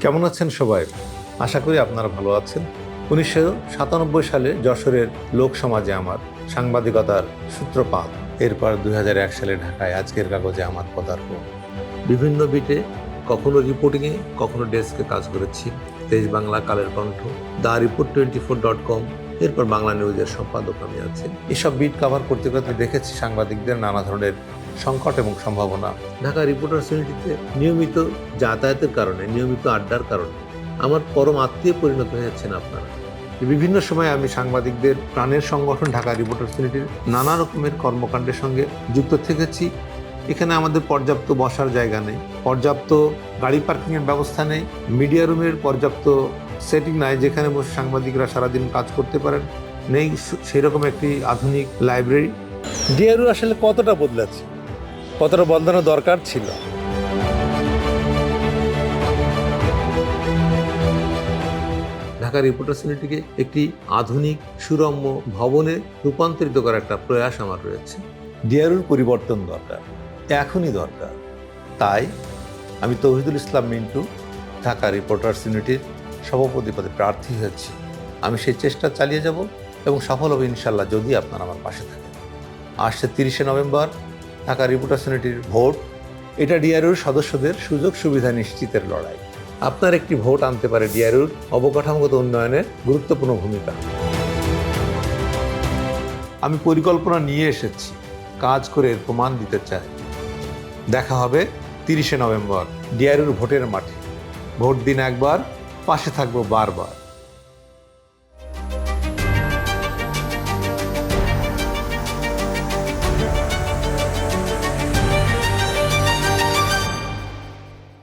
কেমন আছেন সবাই? আশা করি আপনারা ভালো আছেন। 1997 সালে যশোরের লোক সমাজে আমার সাংবাদিকতার সূত্রপাত। এরপর 2001 সালে ঢাকায় আজকের কাগজে আমার পদার্পণ। বিভিন্ন বিটে কখনো রিপোর্টিংয়ে, কখনো ডেস্কে কাজ করেছি। তেজ Bangla, Kaler Kantho, the report 24.com, এরপর বাংলা নিউজের সম্পাদক আমি আছি। এসব বিট কভার করতে করতে দেখেছি সাংবাদিকদের নানা ধরনের সংকট এবং সম্ভাবনা। ঢাকা রিপোর্টার্স ইউনিটিতে নিয়মিত যাতায়াতের কারণে, নিয়মিত আড্ডার কারণে আমার পরম আত্মীয় পরিণত হয়েছেন আপনারা। বিভিন্ন সময় আমি সাংবাদিকদের প্রাণের সংগঠন ঢাকা রিপোর্টার্স ইউনিটির নানা রকমের কর্মকাণ্ডের সঙ্গে যুক্ত থেকেছি। এখানে আমাদের পর্যাপ্ত বসার জায়গা নেই, পর্যাপ্ত গাড়ি পার্কিংয়ের ব্যবস্থা নেই, মিডিয়া রুমের পর্যাপ্ত সেটিং নাই যেখানে বসে সাংবাদিকরা সারাদিন কাজ করতে পারেন, নেই সেই রকম একটি আধুনিক লাইব্রেরি। ডিআরইউ আসলে কতটা বদলেছে, কতটা বদলানো দরকার ছিল। ঢাকা রিপোর্টার্স ইউনিটিকে একটি আধুনিক সুরম্য ভবনে রূপান্তরিত করার একটা প্রয়াস আমার রয়েছে। ডিআরইউর পরিবর্তন দরকার, এখনই দরকার। তাই আমি তৌহিদুল ইসলাম মিন্টু ঢাকা রিপোর্টার্স ইউনিটির সভাপতি পদে প্রার্থী হয়েছি। আমি সেই চেষ্টা চালিয়ে যাব এবং সফল হবে ইনশাল্লাহ, যদি আপনারা আমার পাশে থাকেন। আসছে 30শে নভেম্বর ঢাকা রিপোর্টার্স ইউনিটির ভোট। এটা ডিআরইউর সদস্যদের সুযোগ সুবিধা নিশ্চিতের লড়াই। আপনার একটি ভোট আনতে পারে ডিআরইউর অবকাঠামোগত উন্নয়নে গুরুত্বপূর্ণ ভূমিকা। আমি পরিকল্পনা নিয়ে এসেছি, কাজ করে এর প্রমাণ দিতে চাই। দেখা হবে 30শে নভেম্বর ডিআরইউর ভোটের মাঠে। ভোট দিন একবার, পাশে থাকবো বারবার।